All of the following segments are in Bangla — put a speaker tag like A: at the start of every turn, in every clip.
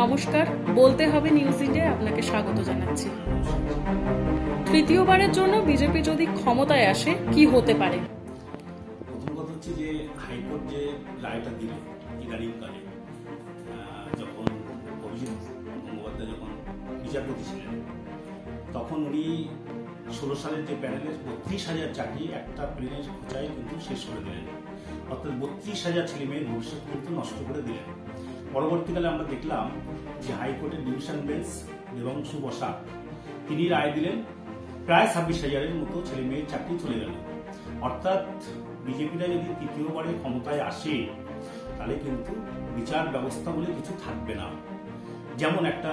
A: নমস্কার, বলতে হবে নিউজ ইন্ডিয়ায় আপনাকে স্বাগত জানাচ্ছি। তৃতীয়বারের জন্য বিজেপি যদি ক্ষমতায় আসে কি হতে পারে?
B: প্রথম কথা হচ্ছে যে হাইকোর্ট যে রায়টা দিল ইদানিংকালে, যখন অভিজিৎ গঙ্গোপাধ্যায় যখন বিচারপতি ছিলেন, তখন উনি 16 সালের যে প্যানেলের 32,000 চাকরি একটা প্লেনের খোঁচায় কিন্তু শেষ করে দিলেন। অর্থাৎ 32,000 ছেলে মেয়ের ভবিষ্যৎ কিন্তু নষ্ট করে দিলেন। পরবর্তীকালে আমরা দেখলাম যে হাইকোর্টের ডিভিশন বেঞ্চ দেবাংশু বসাক তিনি রায় দিলেন, প্রায় 26,000-এর মতো ছেলে মেয়ের চাকরি চলে গেল। অর্থাৎ বিজেপিরা যদি তৃতীয়বারে ক্ষমতায় আসে তাহলে কিন্তু বিচার ব্যবস্থা বলে কিছু থাকবে না। যেমন একটা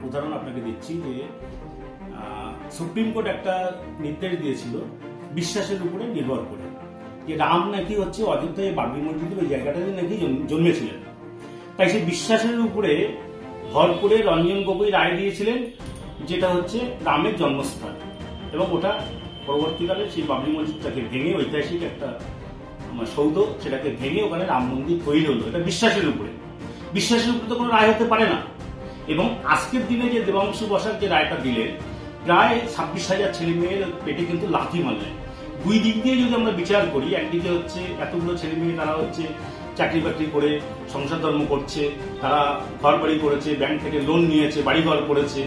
B: উদাহরণ আপনাকে দিচ্ছি যে সুপ্রিম কোর্ট একটা নির্দেশ দিয়েছিল বিশ্বাসের উপরে নির্ভর করে, যে রাম নাকি হচ্ছে অযোধ্যায় বাবরি মসজিদের ওই জায়গাটাতে নাকি জন্মেছিলেন। তাই সেই বিশ্বাসের উপরে ভর করে রঞ্জন গগৈ রায় দিয়েছিলেন যেটা হচ্ছে রামের জন্মস্থান, এবং ওটা পরবর্তীকালে সেই বাবরি মসজিদটাকে ভেঙে ঐতিহাসিক একটা সৌধ সেটাকে ভেঙে ওখানে রাম মন্দির তৈরি হলো। এটা বিশ্বাসের উপরে তো কোনো রায় হতে পারে না। এবং আজকের দিনে যে দেবাংশু বসাক যে রায়টা দিলেন, প্রায় 26,000 ছেলে মেয়ের পেটে কিন্তু লাথি মারলেন। দুই দিক দিয়ে যদি আমরা বিচার করি, একদিকে হচ্ছে এতগুলো ছেলে মেয়ে তারা হচ্ছে চাকরি বাকরি করে সংসার ধর্ম করছে, তারা ঘর বাড়ি করেছে, ব্যাংক থেকে লোন নিয়েছে, বাড়িঘর করেছে,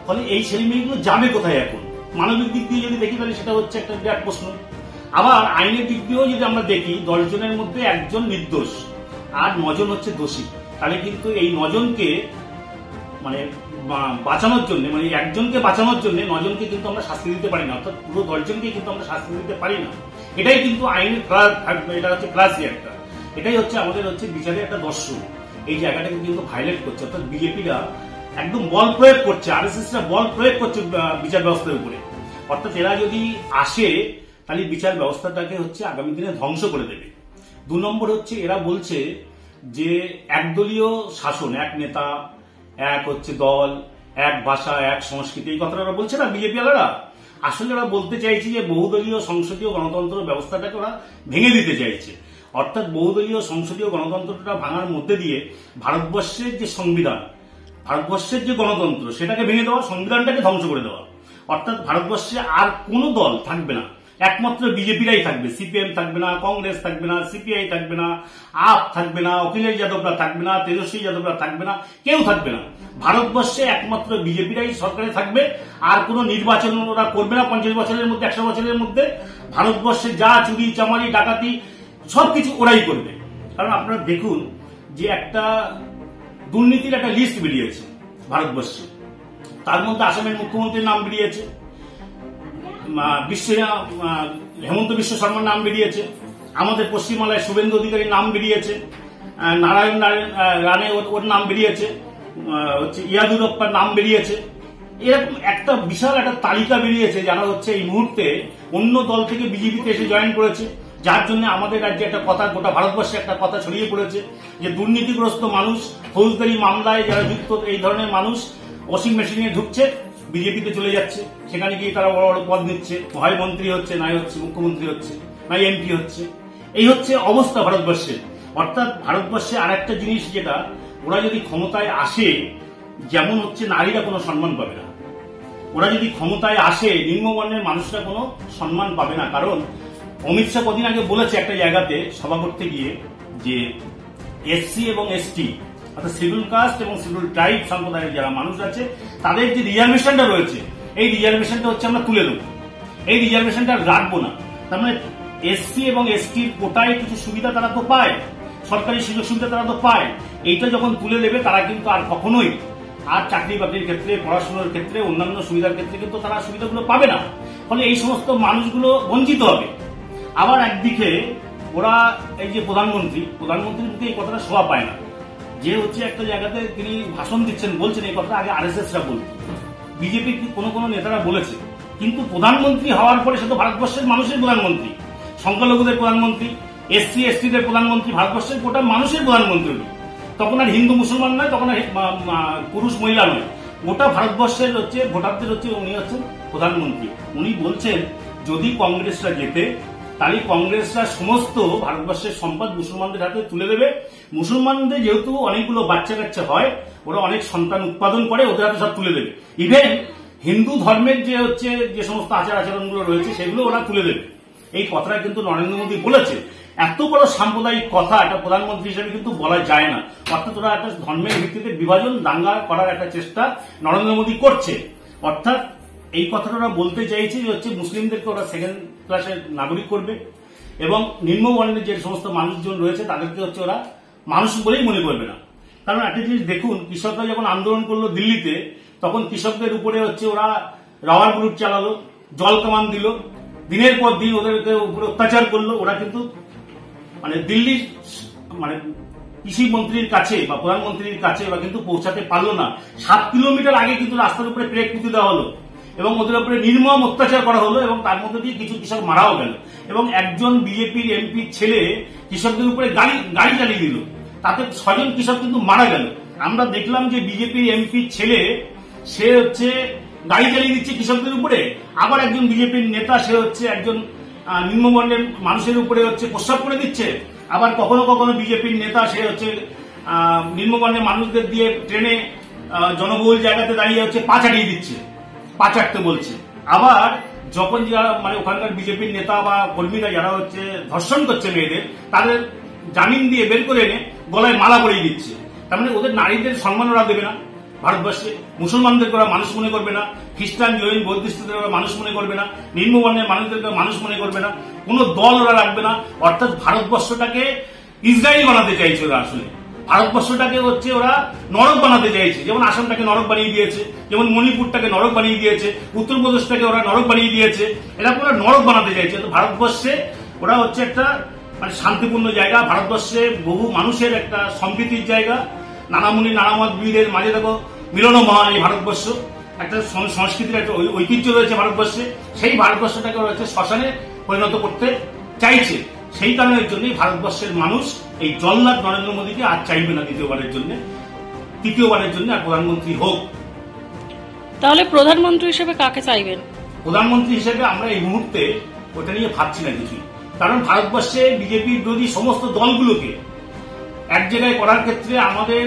B: ফলে এই ছেলে মেয়েগুলো যাবে কোথায় এখন? মানবিক দিক দিয়ে যদি দেখি তাহলে সেটা হচ্ছে একটা বিরাট প্রশ্ন। আবার আইনের দিক দিয়েও যদি আমরা দেখি 10 জনের মধ্যে একজন নির্দোষ আর 9 জন হচ্ছে দোষী, তাহলে কিন্তু এই 9 জনকে মানে বাঁচানোর জন্য, মানে একজনকে বাঁচানোর জন্য 9 জনকে কিন্তু আমরা শাস্তি দিতে পারি না, অর্থাৎ পুরো 10 জনকে কিন্তু আমরা শাস্তি দিতে পারি না। এটাই কিন্তু আইনের এটা হচ্ছে ক্লাসই একটা, এটাই হচ্ছে আমাদের হচ্ছে বিচারের একটা দর্শন। এই জায়গাটাকে কিন্তু ভাইলেট করছে, অর্থাৎ বিজেপিরা একদম বল প্রয়োগ করছে, আরএসএসরা বল প্রয়োগ করছে বিচার ব্যবস্থার উপরে। অর্থাৎ এরা যদি আসে তাহলে বিচার ব্যবস্থাটাকে হচ্ছে আগামী দিনে ধ্বংস করে দেবে। 2 নম্বর হচ্ছে এরা বলছে যে একদলীয় শাসন, এক নেতা, এক হচ্ছে দল, এক ভাষা, এক সংস্কৃতি, এই কথাটা ওরা বলছে না বিজেপি ওরা। আসলে ওরা বলতে চাইছে যে বহুদলীয় সংসদীয় গণতন্ত্র ব্যবস্থাটাকে ওরা ভেঙে দিতে চাইছে। অর্থাৎ বহুদলীয় সংসদীয় গণতন্ত্রটা ভাঙার মধ্যে দিয়ে ভারতবর্ষের যে সংবিধান, ভারতবর্ষের যে গণতন্ত্র সেটাকে ভেঙে দেওয়া, সংবিধানটাকে ধ্বংস করে দেওয়া। অর্থাৎ ভারতবর্ষে আর কোনো দল থাকবে না, একমাত্র বিজেপিরাই থাকবে। সিপিএম থাকবে না, কংগ্রেস থাকবে না, সিপিআই থাকবে না, আপ থাকবে না, অখিলেশ যাদবরা থাকবে না, তেজস্বী যাদবরা থাকবে না, কেউ থাকবে না। ভারতবর্ষে একমাত্র বিজেপিরাই সরকারে থাকবে। আর কোনো নির্বাচন ওরা করবে না 50 বছরের মধ্যে, 100 বছরের মধ্যে। ভারতবর্ষে যা চুরি চামারি ডাকাতি সবকিছু ওরাই করবে। কারণ আপনারা দেখুন যে একটা দুর্নীতির একটা লিস্ট বেরিয়েছে ভারতবর্ষে, তার মধ্যে আসামের মুখ্যমন্ত্রীর নাম বেরিয়েছে, হেমন্ত বিশ্ব শর্মার নাম বেরিয়েছে, আমাদের পশ্চিমবাংলায় শুভেন্দু অধিকারীর নাম বেরিয়েছে, নারায়ণ রানে ওর নাম বেরিয়েছে, হচ্ছে ইয়াদুরপ্পার নাম বেরিয়েছে। এরকম একটা বিশাল একটা তালিকা বেরিয়েছে যারা হচ্ছে এই মুহূর্তে অন্য দল থেকে বিজেপিতে এসে জয়েন করেছে, যার জন্য আমাদের রাজ্যে একটা কথা, গোটা ভারতবর্ষে একটা কথা ছড়িয়ে পড়েছে যে দুর্নীতিগ্রস্ত মানুষ, ফৌজদারি মামলায় যারা যুক্ত, এই ধরনের মানুষ ওয়াশিং মেশিনে ঢুকছে, বিজেপিতে চলে যাচ্ছে, সেখানে গিয়ে তারা বড় বড় পদ নিচ্ছে, হয় মন্ত্রী হচ্ছে, নাই হচ্ছে মুখ্যমন্ত্রী হচ্ছে, নাই এমপি হচ্ছে। এই হচ্ছে অবস্থা ভারতবর্ষে। অর্থাৎ ভারতবর্ষে আর একটা জিনিস যেটা, ওরা যদি ক্ষমতায় আসে, যেমন হচ্ছে নারীরা কোনো সম্মান পাবে না। ওরা যদি ক্ষমতায় আসে নিম্নবর্ণের মানুষরা কোনো সম্মান পাবে না। কারণ অমিত শাহ কদিন আগে বলেছে একটা জায়গাতে সভা করতে গিয়ে যে এসসি এবং এসটি অর্থাৎ শিডিউল কাস্ট এবং শিডিউল ট্রাইব সম্প্রদায়ের যারা মানুষ আছে তাদের যে রিজার্ভেশনটা রয়েছে, এই রিজার্ভেশনটা হচ্ছে আমরা তুলে দেবো, এই রিজার্ভেশনটা রাখবো না। তার মানে এসসি এবং এসটির কোটায় কিছু সুবিধা তারা তো পায়, সরকারি সুযোগ সুবিধা তারা তো পায়। এইটা যখন তুলে দেবে তারা কিন্তু আর কখনোই আর চাকরি বাকরির ক্ষেত্রে, পড়াশোনার ক্ষেত্রে, অন্যান্য সুবিধার ক্ষেত্রে কিন্তু তারা সুবিধাগুলো পাবে না। ফলে এই সমস্ত মানুষগুলো বঞ্চিত হবে। আবার একদিকে ওরা এই যে প্রধানমন্ত্রীর মুখে এই কথাটা শোভা পায় না, যে হচ্ছে একটা জায়গাতে তিনি ভাষণ দিচ্ছেন, বলছেন এই কথাটা আগে আরএসএসরা বলতো, বিজেপি কোনো নেতারা বলেছে, কিন্তু প্রধানমন্ত্রী হওয়ার পরে সে তো ভারতবর্ষের মানুষের প্রধানমন্ত্রী, সংখ্যালঘুদের প্রধানমন্ত্রী, এসসি এসটিদের প্রধানমন্ত্রী, ভারতবর্ষের গোটা মানুষের প্রধানমন্ত্রী। তখন আর হিন্দু মুসলমান নয়, তখন আর পুরুষ মহিলা নয়, গোটা ভারতবর্ষের হচ্ছে ভোটারদের হচ্ছে উনি হচ্ছেন প্রধানমন্ত্রী। উনি বলছেন যদি কংগ্রেসরা জেতে তাহলে কংগ্রেসরা সমস্ত ভারতবর্ষের সম্পদ মুসলমানদের হাতে তুলে দেবে। মুসলমানদের যেহেতু অনেকগুলো বাচ্চা কাচ্চা হয়, ওরা অনেক সন্তান উৎপাদন করে, ওদের হাতে সব তুলে দেবে। ইভেন হিন্দু ধর্মের যে সমস্ত আচার আচরণগুলো রয়েছে সেগুলো ওরা তুলে দেবে। এই কথাটা কিন্তু নরেন্দ্র মোদী বলেছে। এত বড় সাম্প্রদায়িক কথা একটা প্রধানমন্ত্রী হিসেবে কিন্তু বলা যায় না। অর্থাৎ ওরা একটা ধর্মের ভিত্তিতে বিভাজন দাঙ্গা করার একটা চেষ্টা নরেন্দ্র মোদী করছে। অর্থাৎ এই কথাটা ওরা বলতে চাইছে যে হচ্ছে মুসলিমদেরকে ওরা সেকেন্ড ক্লাসের নাগরিক করবে এবং নিম্নবর্ণের যে সমস্ত মানুষজন রয়েছে তাদেরকে হচ্ছে ওরা মানুষ বলেই মনে করবে না। কারণ একটা জিনিস দেখুন, কৃষকরা যখন আন্দোলন করলো দিল্লিতে, তখন কৃষকদের উপরে হচ্ছে ওরা রাবার বুলেট চালালো, জল কামান দিল, দিনের পর দিন ওদেরকে উপরে অত্যাচার করলো। ওরা কিন্তু দিল্লির কৃষি মন্ত্রীর কাছে বা প্রধানমন্ত্রীর কাছে ওরা কিন্তু পৌঁছাতে পারলো না। 7 কিলোমিটার আগে কিন্তু রাস্তার উপরে ব্রেক পুঁতে দেওয়া হলো এবং ওদের উপরে নির্মম অত্যাচার করা হলো এবং তার মধ্যে দিয়ে কিছু কৃষক মারাও গেল। এবং একজন বিজেপির এমপির ছেলে কৃষকদের উপরে গাড়ি চালিয়ে দিল, তাতে 6 জন কৃষক কিন্তু মারা গেল। আমরা দেখলাম যে বিজেপির এমপির ছেলে সে হচ্ছে গাড়ি চালিয়ে দিচ্ছে কৃষকদের উপরে, আবার একজন বিজেপির নেতা সে হচ্ছে একজন নিম্নবর্ণের মানুষের উপরে হচ্ছে প্রস্রাব করে দিচ্ছে। আবার কখনো কখনো বিজেপির নেতা সে হচ্ছে নিম্নবর্ণের মানুষদের দিয়ে ট্রেনে জনবহুল জায়গাতে দাঁড়িয়ে হচ্ছে পা চাটিয়ে দিচ্ছে, পা চাটতে বলছে। আবার যখন যারা ওখানকার বিজেপির নেতা বা কর্মীরা যারা হচ্ছে ধর্ষণ করছে মেয়েদের, তাদের জামিন দিয়ে বের করে এনে গলায় মালা পরিয়ে দিচ্ছে। তার মানে ওদের নারীদের সম্মান ওরা দেবে না ভারতবর্ষে, মুসলমানদেরকে ওরা মানুষ মনে করবে না, খ্রিস্টান জৈন বৌদ্ধিস্টদের ওরা মানুষ মনে করবে না, নিম্নবর্ণের মানুষদেরকে মানুষ মনে করবে না, কোনো দল ওরা রাখবে না। অর্থাৎ ভারতবর্ষটাকে ইসরায়েল বানাতে চাইছে ওরা। আসলে ভারতবর্ষটাকে হচ্ছে ওরা নরক বানাতে চাইছে। যেমন আসামটাকে নরক বানিয়ে দিয়েছে, যেমন মণিপুরটাকে নরক বানিয়ে দিয়েছে, উত্তরপ্রদেশটাকে ওরা নরক বানিয়ে দিয়েছে। এরকম ওরা নরক বানাতে চাইছে। তো ভারতবর্ষে ওরা হচ্ছে একটা শান্তিপূর্ণ জায়গা, ভারতবর্ষে বহু মানুষের একটা সম্প্রীতির জায়গা, নানামুনি নানামতবিদের মাঝে দেখো মিলনমহান এই ভারতবর্ষ, একটা সংস্কৃতির একটা ঐতিহ্য রয়েছে ভারতবর্ষে। সেই ভারতবর্ষটাকে ওরা হচ্ছে শ্মশানে পরিণত করতে চাইছে। সেই কারণের জন্যই ভারতবর্ষের মানুষ এই জল্লাদ নরেন্দ্র মোদীকে আর চাইবে না তৃতীয়বারের জন্য আর প্রধানমন্ত্রী হোক।
A: তাহলে প্রধানমন্ত্রী হিসেবে কাকে চাইবেন?
B: প্রধানমন্ত্রী হিসেবে আমরা এই মুহূর্তে ওটা নিয়ে ভাবছি না কিছুই। কারণ ভারতবর্ষে বিজেপি বিরোধী সমস্ত দলগুলোকে এক জায়গায় করার ক্ষেত্রে আমাদের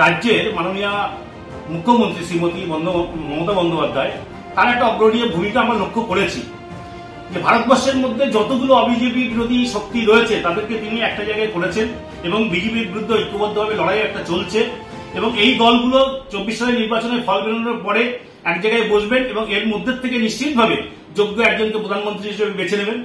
B: রাজ্যের মাননীয় মুখ্যমন্ত্রী শ্রীমতী মমতা বন্দ্যোপাধ্যায় তার একটা অগ্রণীয় ভূমিকা আমরা লক্ষ্য করেছি। যে ভারতবর্ষের মধ্যে যতগুলো অবিজেপি বিরোধী শক্তি রয়েছে তাদেরকে তিনি একটা জায়গায় করেছেন এবং বিজেপির বিরুদ্ধে ঐক্যবদ্ধভাবে লড়াই একটা চলছে। এবং এই দলগুলো 24 সালের নির্বাচনের ফল বেরোনোর পরে এক জায়গায় বসবেন এবং এর মধ্যে থেকে নিশ্চিতভাবে যোগ্য একজনকে প্রধানমন্ত্রী হিসেবে বেছে নেবেন।